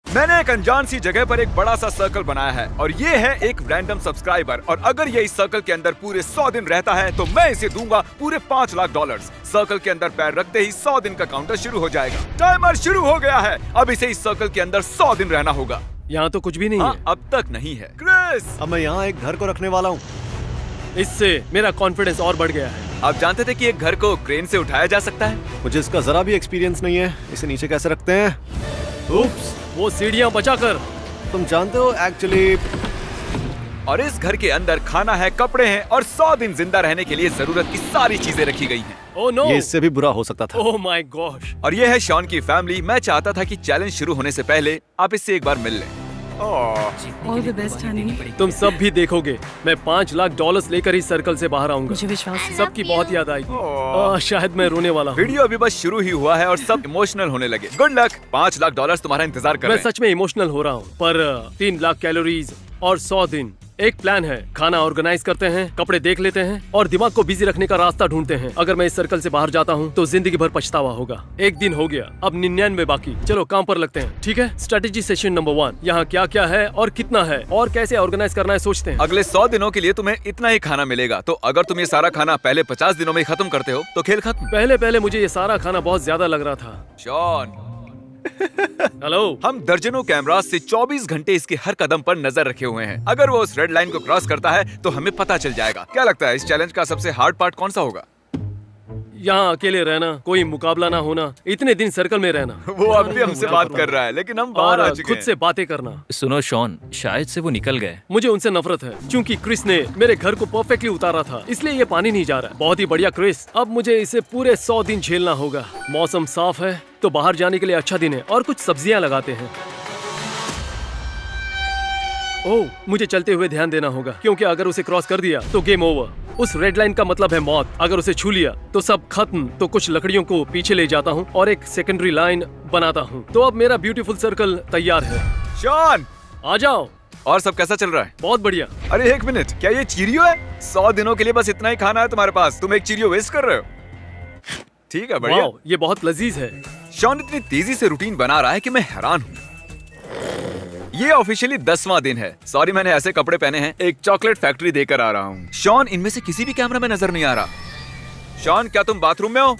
मैंने एक अनजान सी जगह पर एक बड़ा सा सर्कल बनाया है और ये है एक रैंडम सब्सक्राइबर, और अगर ये इस सर्कल के अंदर पूरे 100 दिन रहता है तो मैं इसे दूंगा पूरे $5 लाख। सर्कल के अंदर पैर रखते ही 100 दिन का काउंटर शुरू हो जाएगा। टाइमर शुरू हो गया है। अब इसे इस सर्कल के अंदर 100 दिन रहना होगा। यहाँ तो कुछ भी नहीं है। अब तक नहीं है। क्रिस, अब मैं यहाँ एक घर को रखने वाला हूँ। इससे मेरा कॉन्फिडेंस और बढ़ गया है। आप जानते थे कि एक घर को क्रेन से उठाया जा सकता है? मुझे इसका जरा भी एक्सपीरियंस नहीं है। इसे नीचे कैसे रखते हैं? उप्स, वो सीढ़ियाँ बचाकर। तुम जानते हो एक्चुअली। और इस घर के अंदर खाना है, कपड़े हैं और 100 दिन जिंदा रहने के लिए जरूरत की सारी चीजें रखी गई हैं। ओह नो, ये इससे भी बुरा हो सकता था। Oh my gosh. और ये है शॉन की फैमिली। मैं चाहता था कि चैलेंज शुरू होने से पहले आप इससे एक बार मिल लें। All the best, honey. तुम सब भी देखोगे, मैं $5 लाख लेकर इस सर्कल से बाहर आऊंगा। मुझे विश्वास है। सबकी बहुत याद आएगी। शायद मैं रोने वाला हूँ। वीडियो अभी बस शुरू ही हुआ है और सब इमोशनल होने लगे। Good luck. $5 लाख तुम्हारा इंतजार कर मैं रहे हैं। सच में इमोशनल हो रहा हूँ, पर 3 लाख कैलोरीज और 100 दिन। एक प्लान है, खाना ऑर्गेनाइज करते हैं, कपड़े देख लेते हैं और दिमाग को बिजी रखने का रास्ता ढूंढते हैं। अगर मैं इस सर्कल से बाहर जाता हूँ तो जिंदगी भर पछतावा होगा। एक दिन हो गया, अब 99 बाकी। चलो काम पर लगते हैं, ठीक है? Strategy session number 1। यहाँ क्या क्या है और कितना है और कैसे ऑर्गेनाइज करना है सोचते हैं। अगले 100 दिनों के लिए तुम्हें इतना ही खाना मिलेगा, तो अगर तुम ये सारा खाना पहले 50 दिनों में खत्म करते हो तो खेल खत्म। पहले मुझे ये सारा खाना बहुत ज्यादा लग रहा था। Shaun, hello. हम दर्जनों कैमरा से 24 घंटे इसके हर कदम पर नजर रखे हुए हैं। अगर वो उस रेड लाइन को क्रॉस करता है तो हमें पता चल जाएगा। क्या लगता है इस चैलेंज का सबसे हार्ड पार्ट कौन सा होगा? यहाँ अकेले रहना, कोई मुकाबला ना होना, इतने दिन सर्कल में रहना। वो अब भी हमसे बात कर रहा है, लेकिन हम बाहर आ और चुके खुद हैं। से बातें करना। सुनो शॉन, शायद से वो निकल गए। मुझे उनसे नफरत है क्योंकि क्रिस ने मेरे घर को परफेक्टली उतारा था, इसलिए ये पानी नहीं जा रहा। बहुत ही बढ़िया क्रिस, अब मुझे इसे पूरे 100 दिन झेलना होगा। मौसम साफ है तो बाहर जाने के लिए अच्छा दिन है और कुछ सब्जियां लगाते हैं। ओह, मुझे चलते हुए ध्यान देना होगा क्योंकि अगर उसे क्रॉस कर दिया तो गेम ओवर। उस रेड लाइन का मतलब है मौत। अगर उसे छू लिया तो सब खत्म। तो कुछ लकड़ियों को पीछे ले जाता हूँ और एक सेकेंडरी लाइन बनाता हूँ। तो अब मेरा ब्यूटीफुल सर्कल तैयार है। शॉन, आ जाओ। और सब कैसा चल रहा है? बहुत बढ़िया। अरे एक मिनट, क्या ये चीरियो है? 100 दिनों के लिए बस इतना ही खाना है तुम्हारे पास, तुम एक चीरियो वेस्ट कर रहे हो? ठीक है, बढ़िया। वाओ, ये बहुत लजीज है। शॉन इतनी तेजी से रूटीन बना रहा है कि मैं हैरान हूँ। ये ऑफिशियली 10वां दिन है। सॉरी, मैंने ऐसे कपड़े पहने हैं। एक चॉकलेट फैक्ट्री देकर आ रहा हूँ। शॉन, इनमें से किसी भी कैमरा में नजर नहीं आ रहा। शॉन, क्या तुम बाथरूम में हो?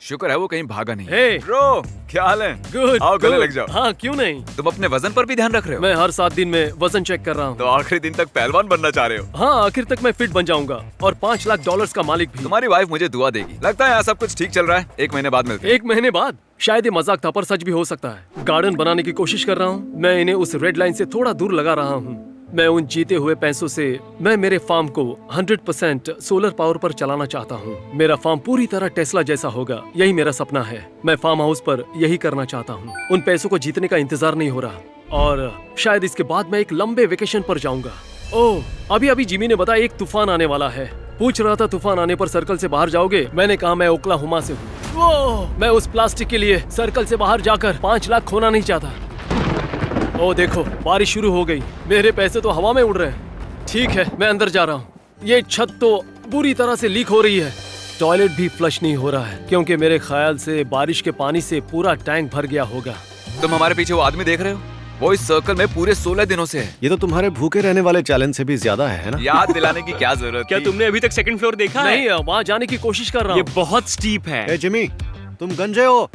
शुक्र है वो कहीं भागा नहीं। Hey! ब्रो, क्या हाल है? गुड। आओ गले लग जाओ। हाँ, क्यों नहीं। तुम अपने वजन पर भी ध्यान रख रहे हो? मैं हर 7 दिन में वजन चेक कर रहा हूँ। तो आखिरी दिन तक पहलवान बनना चाह रहे हो? हाँ, आखिर तक मैं फिट बन जाऊंगा और $5 लाख का मालिक भी। तुम्हारी वाइफ मुझे दुआ देगी। लगता है यहाँ सब कुछ ठीक चल रहा है। 1 महीने बाद मिलते हैं। 1 महीने बाद? शायद ये मजाक था, पर सच भी हो सकता है। गार्डन बनाने की कोशिश कर रहा हूँ। मैं इन्हें उस रेड लाइन से थोड़ा दूर लगा रहा हूँ। मैं उन जीते हुए पैसों से मैं मेरे फार्म को 100% सोलर पावर पर चलाना चाहता हूँ। मेरा फार्म पूरी तरह टेस्ला जैसा होगा। यही मेरा सपना है। मैं फार्म हाउस पर यही करना चाहता हूँ। उन पैसों को जीतने का इंतजार नहीं हो रहा और शायद इसके बाद मैं एक लंबे वेकेशन पर जाऊंगा। ओह, अभी जिमी ने बताया एक तूफान आने वाला है। पूछ रहा था तूफान आने पर सर्कल से बाहर जाओगे? मैंने कहा मैं ओक्लाहोमा से हूँ। मैं उस प्लास्टिक के लिए सर्कल से बाहर जाकर 5 लाख खोना नहीं चाहता। ओ देखो, बारिश शुरू हो गई। मेरे पैसे तो हवा में उड़ रहे हैं। ठीक है, मैं अंदर जा रहा हूँ। ये छत तो बुरी तरह से लीक हो रही है। टॉयलेट भी फ्लश नहीं हो रहा है क्योंकि मेरे ख्याल से बारिश के पानी से पूरा टैंक भर गया होगा। तुम हमारे पीछे वो आदमी देख रहे हो? वो इस सर्कल में पूरे 16 दिनों से है। ये तो तुम्हारे भूखे रहने वाले चैलेंज से भी ज्यादा है ना? याद दिलाने की क्या जरूरत क्या थी? तुमने अभी तक सेकंड फ्लोर देखा है? नहीं, वहाँ जाने की कोशिश कर रहा ये हूँ। बहुत स्टीप है। ए जिमी, तुम गंजे हो।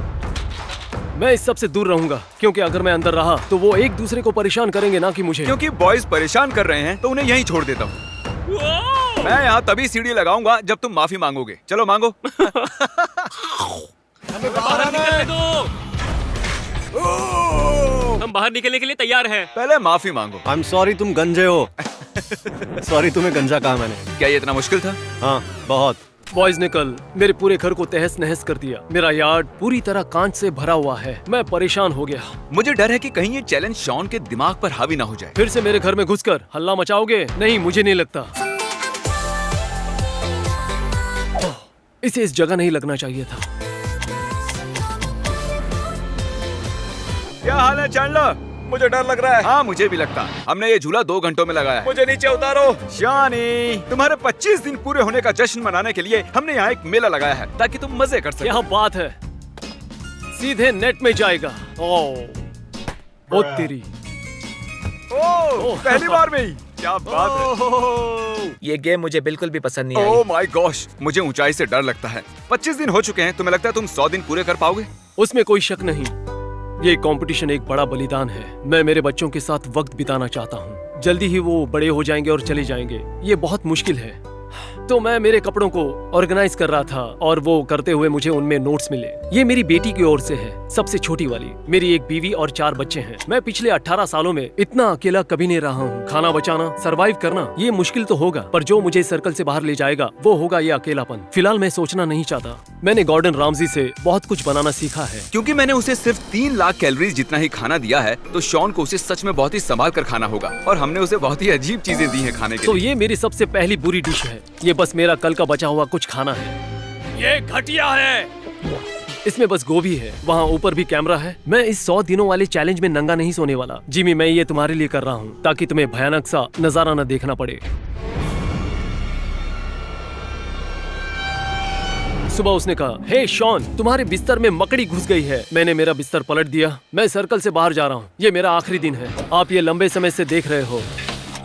मैं इस सब से दूर रहूंगा क्योंकि अगर मैं अंदर रहा तो वो एक दूसरे को परेशान करेंगे, ना कि मुझे। क्योंकि बॉयज परेशान कर रहे हैं तो उन्हें यहीं छोड़ देता हूँ। मैं यहाँ तभी सीढ़ी लगाऊंगा जब तुम माफी मांगोगे। चलो मांगो। हमें बाहर निकलने दो। हम बाहर निकलने के लिए तैयार हैं। पहले माफी मांगो। आई एम सॉरी, तुम गंजे हो। सॉरी, तुम्हें गंजा कहा मैंने। क्या ये इतना मुश्किल था? हाँ, बहुत। बॉयज ने कल मेरे पूरे घर को तहस नहस कर दिया। मेरा यार्ड पूरी तरह कांच से भरा हुआ है। मैं परेशान हो गया। मुझे डर है कि कहीं ये चैलेंज शॉन के दिमाग पर हावी ना हो जाए। फिर से मेरे घर में घुसकर हल्ला मचाओगे? नहीं, मुझे नहीं लगता। इसे इस जगह नहीं लगना चाहिए था। क्या हाल है चैंडलर? मुझे डर लग रहा है। हाँ, मुझे भी लगता है। हमने ये झूला 2 घंटों में लगाया है। मुझे नीचे उतारो। शानी, तुम्हारे 25 दिन पूरे होने का जश्न मनाने के लिए हमने यहाँ एक मेला लगाया है ताकि तुम मजे कर सको। यहाँ बात है सीधे नेट में जाएगा। ओ तेरी। पहली बार में ही, क्या बात है। ये गेम मुझे बिल्कुल भी पसंद नहीं आई। ओह माय गॉश, मुझे ऊंचाई से डर लगता है। 25 दिन हो चुके हैं, तुम्हें लगता है तुम 100 दिन पूरे कर पाओगे? उसमें कोई शक नहीं। ये कंपटीशन एक बड़ा बलिदान है। मैं मेरे बच्चों के साथ वक्त बिताना चाहता हूँ। जल्दी ही वो बड़े हो जाएंगे और चले जाएंगे। ये बहुत मुश्किल है। तो मैं मेरे कपड़ों को ऑर्गेनाइज कर रहा था और वो करते हुए मुझे उनमें नोट्स मिले। ये मेरी बेटी की ओर से है, सबसे छोटी वाली। मेरी एक बीवी और 4 बच्चे हैं। मैं पिछले 18 सालों में इतना अकेला कभी नहीं रहा हूँ। खाना बचाना, सरवाइव करना, ये मुश्किल तो होगा, पर जो मुझे सर्कल से बाहर ले जाएगा वो होगा ये अकेलापन। फिलहाल मैं सोचना नहीं चाहता। मैंने गॉर्डन रामजी से बहुत कुछ बनाना सीखा है। क्योंकि मैंने उसे सिर्फ 3 लाख कैलोरीज जितना ही खाना दिया है, तो शॉन को उसे सच में बहुत ही संभाल कर खाना होगा। और हमने उसे बहुत ही अजीब चीजें दी हैं खाने के तो लिए। ये मेरी सबसे पहली बुरी डिश है। ये बस मेरा कल का बचा हुआ कुछ खाना है। ये घटिया है। इसमें बस गोभी है। वहाँ ऊपर भी कैमरा है। मैं इस 100 दिनों वाले चैलेंज में नंगा नहीं सोने वाला। जिमी, मैं ये तुम्हारे लिए कर रहा हूँ ताकि तुम्हें भयानक सा नजारा न देखना पड़े। सुबह उसने कहा, हे शॉन, तुम्हारे बिस्तर में मकड़ी घुस गई है। मैंने मेरा बिस्तर पलट दिया। मैं सर्कल से बाहर जा रहा हूँ। ये मेरा आखिरी दिन है। आप ये लंबे समय से देख रहे हो।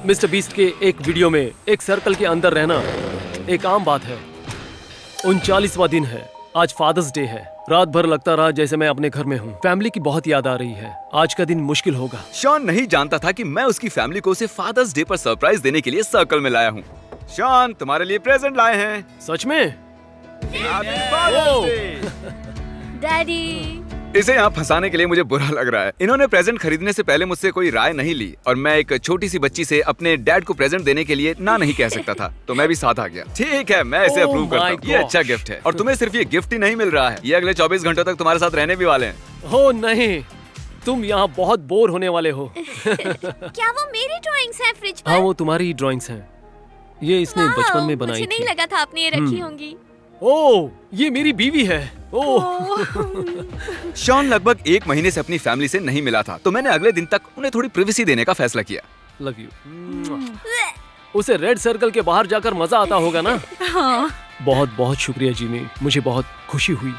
मिस्टर बीस्ट के एक वीडियो में एक सर्कल के अंदर रहना एक आम बात है। 39वां दिन है। आज फादर्स डे है। रात भर लगता रहा जैसे मैं अपने घर में हूँ। फैमिली की बहुत याद आ रही है। आज का दिन मुश्किल होगा। शॉन नहीं जानता था कि मैं उसकी फैमिली को उसे फादर्स डे पर सरप्राइज देने के लिए सर्कल में लाया हूँ। शॉन, तुम्हारे लिए प्रेजेंट लाए हैं। सच में? Happy Father's Day! डैडी। इसे यहाँ फंसाने के लिए मुझे बुरा लग रहा है। इन्होंने प्रेजेंट खरीदने से पहले मुझसे कोई राय नहीं ली और मैं एक छोटी सी बच्ची से अपने डैड को प्रेजेंट देने के लिए ना नहीं कह सकता था, तो मैं भी साथ आ गया। ठीक है, मैं इसे Oh अप्रूव करता my हूँ। ये God. अच्छा गिफ्ट है और तुम्हें सिर्फ ये गिफ्ट ही नहीं मिल रहा है, ये अगले 24 घंटों तक तुम्हारे साथ रहने भी वाले हैं। हो नहीं, तुम यहाँ बहुत बोर होने वाले हो। क्या वो मेरी ड्राइंग्स हैं फ्रिज पर? हाँ, वो तुम्हारी ड्राइंग्स हैं। ये इसने वाओ, बचपन में बनाई मुझे नहीं थी। लगा था आपने ये रखी होंगी। ओह, ये मेरी बीवी है। ओह, शॉन लगभग 1 महीने से अपनी फैमिली से नहीं मिला था, तो मैंने अगले दिन तक उन्हें थोड़ी प्रिवेसी देने का फैसला किया। Love you. उसे रेड सर्कल के बाहर जाकर मजा आता होगा ना? हाँ। बहुत बहुत शुक्रिया जिमी, मुझे बहुत खुशी हुई।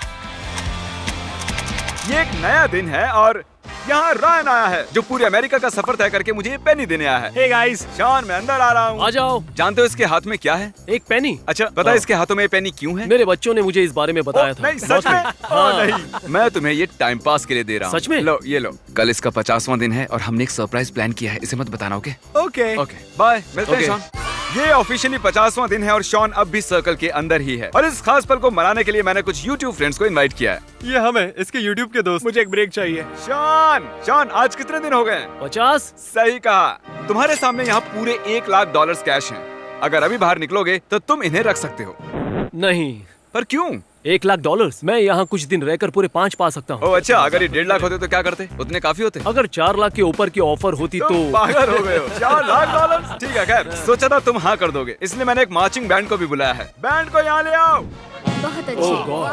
ये एक नया दिन है और यहाँ रायन आया है, जो पूरे अमेरिका का सफर तय करके मुझे ये पेनी देने आया है। हे गाइस, शॉन, मैं अंदर आ रहा हूँ। आ जाओ। जानते हो इसके हाथ में क्या है? एक पेनी। अच्छा, पता है इसके हाथों में ये पेनी क्यों है? मेरे बच्चों ने मुझे इस बारे में बताया था। नहीं, सच में? हाँ। नहीं, मैं तुम्हें ये टाइम पास के लिए दे रहा हूँ। सच में? लो, ये लो। कल इसका 50वां दिन है और हमने एक सरप्राइज प्लान किया है, इसे मत बताना। Okay okay. ओके, बाय, मिलते हैं Okay. शॉन। ये ऑफिशियली 50वां दिन है और शॉन अब भी सर्कल के अंदर ही है। और इस खास पल को मनाने के लिए मैंने कुछ YouTube फ्रेंड्स को इनवाइट किया है। ये हम है, इसके YouTube के दोस्त। मुझे एक ब्रेक चाहिए। शॉन, आज कितने दिन हो गए? 50? सही कहा। तुम्हारे सामने यहाँ पूरे $1 लाख कैश हैं। अगर अभी बाहर निकलोगे तो तुम इन्हें रख सकते हो। नहीं। पर क्यों? $1 लाख? मैं यहाँ कुछ दिन रहकर पूरे 5 पा सकता हूँ। ओह अच्छा, अगर ये 1.5 लाख होते तो क्या करते? उतने काफी होते। अगर 4 लाख के ऊपर की ऑफर होती तुम तो पागल हो गए हो। $4 लाख? ठीक है, खैर सोचा था तुम हाँ कर दोगे, इसलिए मैंने एक मार्चिंग बैंड को भी बुलाया है। बैंड को यहाँ ले आओ। बहुत ओह अच्छी। गॉड।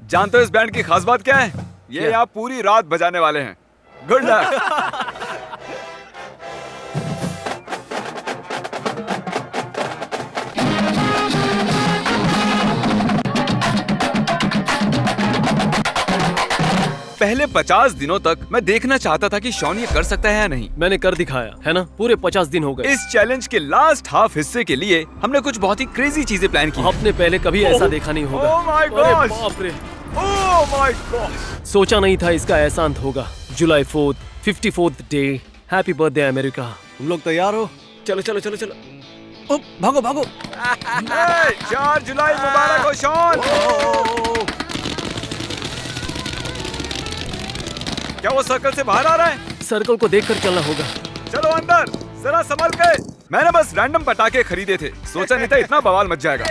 जानते हो इस बैंड की खास बात क्या है? ये यहाँ पूरी रात बजाने वाले हैं। Good luck. पहले 50 दिनों तक मैं देखना चाहता था कि शॉन ये कर सकता है या नहीं। मैंने कर दिखाया है ना। पूरे 50 दिन हो गए। इस चैलेंज के लास्ट हाफ हिस्से के लिए हमने कुछ बहुत ही क्रेजी चीजें प्लान की। आपने पहले कभी ऐसा देखा नहीं होगा। Oh my अरे gosh! बाप रे। Oh my God. सोचा नहीं था इसका ऐसा अंत होगा। जुलाई 4th, 54th day. Happy birthday America. तुम लोग तैयार हो? चलो चलो चलो चलो। ओ, भागो भागो। 4 जुलाई मुबारक हो शॉन। क्या वो सर्कल से बाहर आ रहा है? सर्कल को देखकर चलना होगा। चलो अंदर, जरा संभल के। मैंने बस रैंडम पटाखे खरीदे थे, सोचा नहीं था इतना बवाल मच जाएगा।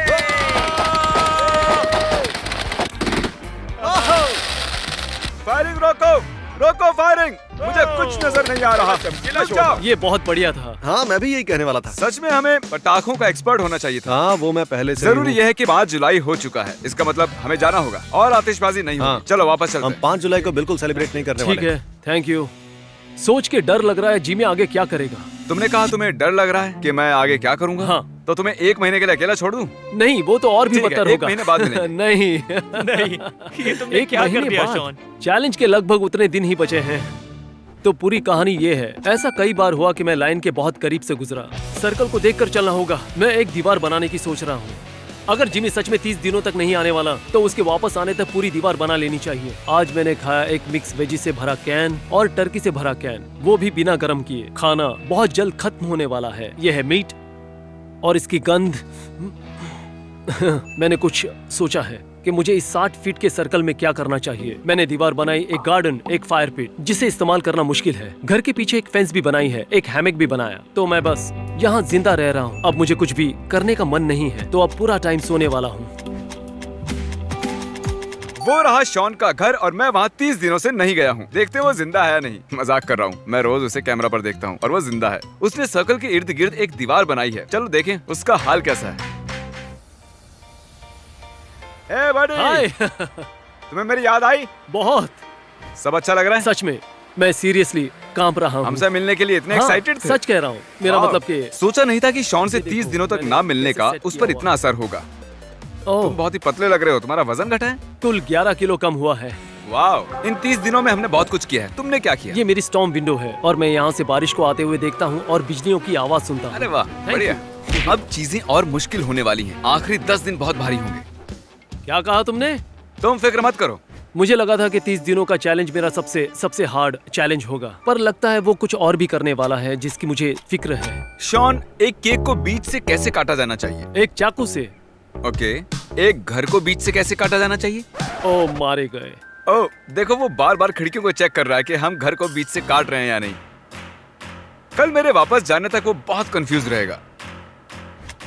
फायरिंग रोको, रोको फायरिंग। मुझे कुछ नजर नहीं आ रहा। अच्छा, ये बहुत बढ़िया था। हाँ, मैं भी यही कहने वाला था। सच में हमें पटाखों का एक्सपर्ट होना चाहिए था। हाँ, वो मैं पहले से जरूरी हूँ। यह है कि 5 जुलाई हो चुका है, इसका मतलब हमें जाना होगा और आतिशबाजी नहीं हाँ। होगी। चलो वापस चलते हम हैं। 5 जुलाई को बिल्कुल सेलिब्रेट नहीं करने ठीक वाले। है, थैंक यू। सोच के डर लग रहा है जिमी आगे क्या करेगा। तुमने कहा तुम्हें डर लग रहा है कि मैं आगे क्या करूंगा? हाँ। तो तुम्हें 1 महीने के लिए अकेला छोड़ दूं? नहीं, वो तो और भी ठीक है, बदतर 1 होगा। महीने बाद मिलेंगे। नहीं नहीं, ये तुमने एक क्या कर महीने दिया बाद। शॉन? चैलेंज के लगभग उतने दिन ही बचे हैं। तो पूरी कहानी ये है, ऐसा कई बार हुआ कि मैं लाइन के बहुत करीब से गुजरा। सर्कल को देखकर चलना होगा। मैं एक दीवार बनाने की सोच रहा हूँ। अगर जिमी सच में 30 दिनों तक नहीं आने वाला तो उसके वापस आने तक पूरी दीवार बना लेनी चाहिए। आज मैंने खाया एक मिक्स वेजी से भरा कैन और टर्की से भरा कैन, वो भी बिना गर्म किए। खाना बहुत जल्द खत्म होने वाला है। यह है मीट और इसकी गंध। मैंने कुछ सोचा है कि मुझे इस 60 फीट के सर्कल में क्या करना चाहिए। मैंने दीवार बनाई, एक गार्डन, एक फायर पिट जिसे इस्तेमाल करना मुश्किल है। घर के पीछे एक फेंस भी बनाई है, एक हैमक भी बनाया। तो मैं बस यहाँ जिंदा रह रहा हूँ। अब मुझे कुछ भी करने का मन नहीं है, तो अब पूरा टाइम सोने वाला हूँ। वो रहा शॉन का घर और मैं वहाँ 30 दिनों से नहीं गया हूँ। देखते वो जिंदा है या नहीं। मजाक कर रहा हूँ। मैं रोज उसे कैमरा पर देखता हूँ और वो जिंदा है। उसने सर्कल के इर्द गिर्द एक दीवार बनाई है। चलो देखें उसका हाल कैसा है। ए बड़ी, हाय। तुम्हें मेरी याद आई? बहुत। सब अच्छा लग रहा है? सच में मैं सीरियसली कांप रहा हूँ। हमसे मिलने के लिए इतने एक्साइटेड थे? सच कह रहा हूँ। मेरा वाह। मतलब कि सोचा नहीं था कि शॉन से 30 दिनों तक ना मिलने का उस पर इतना असर होगा। ओह, तुम बहुत ही पतले लग रहे हो। तुम्हारा वजन घटा है? कुल 11 किलो कम हुआ है। वाह, इन 30 दिनों में हमने बहुत कुछ किया है। तुमने क्या किया? ये मेरी स्टॉर्म विंडो है और मैं यहाँ से बारिश को आते हुए देखता हूँ और बिजलियों की आवाज सुनता हूँ। अरे वाह, बढ़िया। अब चीजें और मुश्किल होने वाली हैं। आखिरी 10 दिन बहुत भारी होंगे। क्या कहा तुमने? तुम फिक्र मत करो। मुझे लगा था कि 30 दिनों का चैलेंज मेरा सबसे हार्ड चैलेंज होगा, पर लगता है वो कुछ और भी करने वाला है जिसकी मुझे फिक्र है। शॉन, एक केक को बीच से कैसे काटा जाना चाहिए? एक चाकू से। ओके, एक घर को बीच से कैसे काटा जाना चाहिए? ओ, मारे गए। ओह, देखो वो बार बार खिड़कियों को चेक कर रहा है कि हम घर को बीच से काट रहे हैं या नहीं। कल मेरे वापस जाने तक वो बहुत कंफ्यूज रहेगा।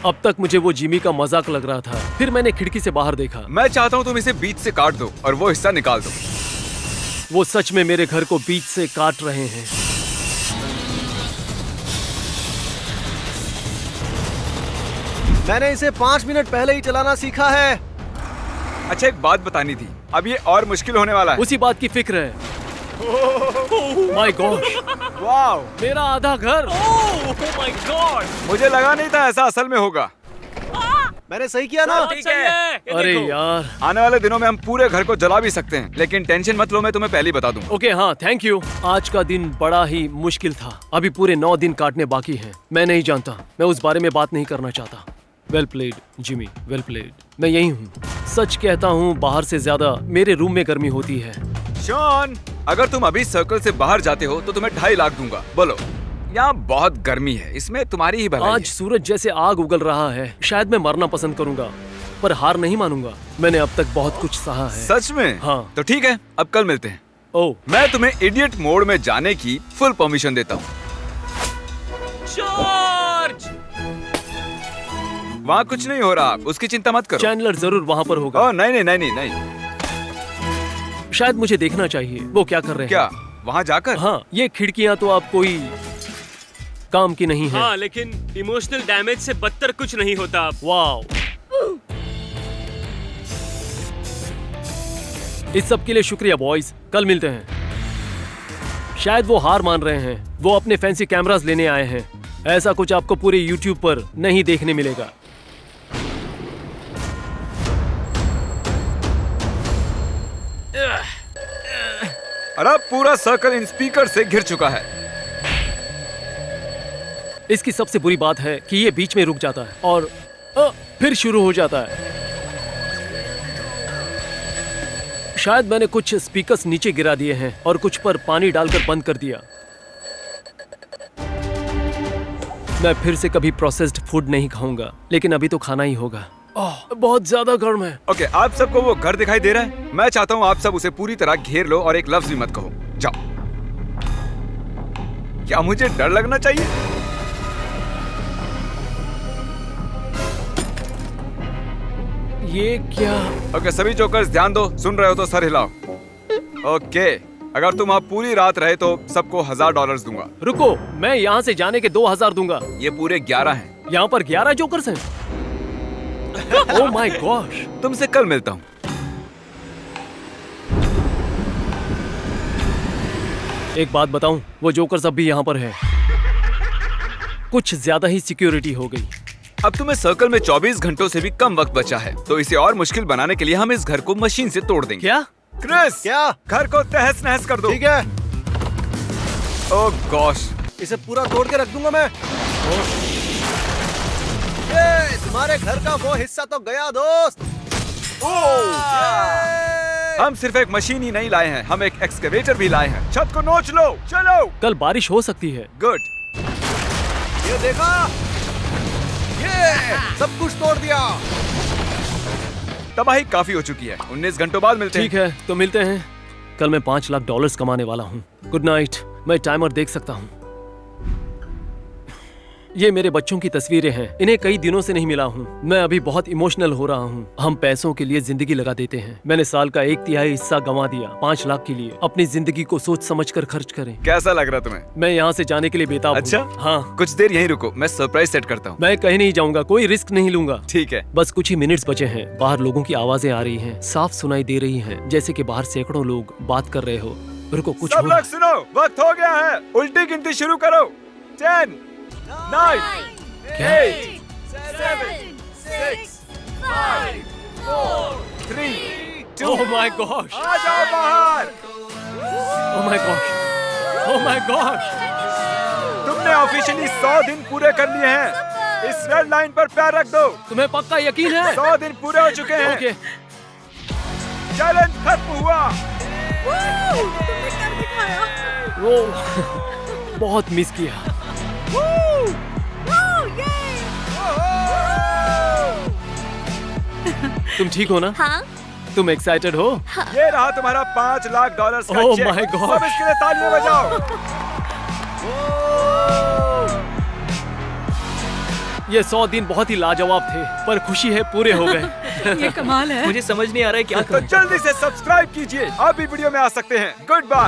अब तक मुझे वो जिमी का मजाक लग रहा था। फिर मैंने खिड़की से बाहर देखा। मैं चाहता हूँ तुम इसे बीच से काट दो और वो हिस्सा निकाल दो। वो सच में मेरे घर को बीच से काट रहे हैं। मैंने इसे 5 मिनट पहले ही चलाना सीखा है। अच्छा, एक बात बतानी थी। अब ये और मुश्किल होने वाला है। उसी बात की फिक्र है। माय गॉड, वाह, मेरा आधा घर। Oh my God! मुझे लगा नहीं था ऐसा असल में होगा। मैंने सही किया ना? ठीक है। ये अरे देखो। यार। आने वाले दिनों में हम पूरे घर को जला भी सकते हैं, लेकिन टेंशन मत लो, मैं तुम्हें पहले ही बता दूंगा। ओके, हाँ, थैंक यू। आज का दिन बड़ा ही मुश्किल था। अभी पूरे 9 दिन काटने बाकी हैं। मैं नहीं जानता, मैं उस बारे में बात नहीं करना चाहता। Well played Jimmy, well played. मैं यही हूँ। सच कहता हूँ, बाहर से ज्यादा मेरे रूम में गर्मी होती है। शॉन, अगर तुम अभी सर्कल से बाहर जाते हो तो तुम्हें 2.5 लाख दूंगा। बोलो। यहाँ बहुत गर्मी है, इसमें तुम्हारी ही भलाई आज सूरज जैसे आग उगल रहा है। शायद मैं मरना पसंद करूंगा, पर हार नहीं मानूंगा। मैंने अब तक बहुत कुछ सहा है। है। सच में? हाँ। तो ठीक है, अब कल मिलते हैं। ओह, मैं तुम्हें इडियट मोड में जाने की फुल परमिशन देता हूँ। जॉर्ज! वहाँ कुछ नहीं हो रहा, उसकी चिंता मत करो। चैंडलर जरूर वहाँ पर होगा। ओह नहीं नहीं नहीं नहीं नहीं। शायद मुझे देखना चाहिए वो क्या कर रहे हैं। क्या वहाँ जाकर? हाँ, ये खिड़कियाँ तो आप कोई काम की नहीं है। हाँ, लेकिन इमोशनल डैमेज से बदतर कुछ नहीं होता। वाओ, इस सब के लिए शुक्रिया बॉयज। कल मिलते हैं। शायद वो हार मान रहे हैं। वो अपने फैंसी कैमरास लेने आए हैं। ऐसा कुछ आपको पूरे यूट्यूब पर नहीं देखने मिलेगा। अरे पूरा सर्कल इन स्पीकर से घिर चुका है। इसकी सबसे बुरी बात है कि ये बीच में रुक जाता है और फिर शुरू हो जाता है। शायद मैंने कुछ स्पीकर्स नीचे गिरा दिए हैं और कुछ पर पानी डालकर बंद कर दिया। मैं फिर से कभी प्रोसेस्ड फूड नहीं खाऊंगा, लेकिन अभी तो खाना ही होगा। बहुत ज्यादा गर्म है। ओके, आप सबको वो घर दिखाई दे रहा है? मैं चाहता हूँ आप सब उसे पूरी तरह घेर लो और एक लफ्ज भी मत कहो। जाओ। क्या मुझे डर लगना चाहिए? ये क्या? ओके, सभी जोकर्स ध्यान दो। सुन रहे हो तो सर हिलाओ। ओके, अगर तुम आप पूरी रात रहे तो सबको $1000 दूंगा। रुको, मैं यहाँ से जाने के 2000 दूंगा। ये पूरे 11 हैं। यहाँ पर 11 जोकर्स हैं। Oh my gosh. तुमसे कल मिलता हूँ। एक बात बताऊं, वो जोकर्स अब भी यहाँ पर है। कुछ ज्यादा ही सिक्योरिटी हो गई। अब तुम्हें सर्कल में 24 घंटों से भी कम वक्त बचा है, तो इसे और मुश्किल बनाने के लिए हम इस घर को मशीन से तोड़ देंगे। क्या? क्रिस, क्या? घर को तहस नहस कर दो। ठीक है, ओह गॉश, इसे पूरा तोड़ के रख दूंगा मैं। ये तुम्हारे घर का वो हिस्सा तो गया दोस्त। हम सिर्फ एक मशीन ही नहीं लाए हैं, हम एक एक्सकेवेटर भी लाए हैं। छत को नोच लो, चलो। कल बारिश हो सकती है। गुड। ये देखा, ये सब कुछ तोड़ दिया। तबाही काफी हो चुकी है। 19 घंटों बाद मिलते ठीक हैं। है, तो मिलते हैं। कल मैं $5 लाख कमाने वाला हूँ। Good night. मैं टाइमर देख सकता हूँ। ये मेरे बच्चों की तस्वीरें हैं। इन्हें कई दिनों से नहीं मिला हूँ। मैं अभी बहुत इमोशनल हो रहा हूँ। हम पैसों के लिए जिंदगी लगा देते हैं। मैंने साल का 1/3 हिस्सा गंवा दिया 5 लाख के लिए। अपनी जिंदगी को सोच समझ कर खर्च करें। कैसा लग रहा तुम्हें? मैं यहाँ से जाने के लिए बेताब हूँ। अच्छा? हाँ, कुछ देर यहीं रुको, मैं सरप्राइज सेट करता हूँ। मैं कहीं नहीं जाऊंगा, कोई रिस्क नहीं लूंगा। ठीक है। बस कुछ ही मिनट्स बचे हैं। बाहर लोगों की आवाजें आ रही हैं, साफ सुनाई दे रही हैं, जैसे कि बाहर सैकड़ों लोग बात कर रहे हो। रुको, कुछ सब हो लोग सुनो, वक्त हो गया है। उल्टी गिनती शुरू करो। 10, 9, 8, 7, 6, 5, 4, 3, 2। ओह माय गॉश, आ जाओ बाहर। Oh my gosh, oh my gosh. तुमने ऑफिशियली 100 दिन पूरे कर लिए हैं। इस रेड लाइन पर पैर रख दो। तुम्हें पक्का यकीन है? 100 दिन पूरे हो चुके हैं। ओके। चैलेंज खत्म हुआ। वो बहुत मिस किया। तुम ठीक हो ना? हाँ, तुम एक्साइटेड हो? ये रहा तुम्हारा $5 लाख का Oh चेक। my God. सब इसके लिए तालियां बजाओ। ये 100 दिन बहुत ही लाजवाब थे, पर खुशी है पूरे हो गए। ये कमाल है। मुझे समझ नहीं आ रहा है क्या तो जल्दी से सब्सक्राइब कीजिए। आप भी वीडियो में आ सकते हैं। Good bye.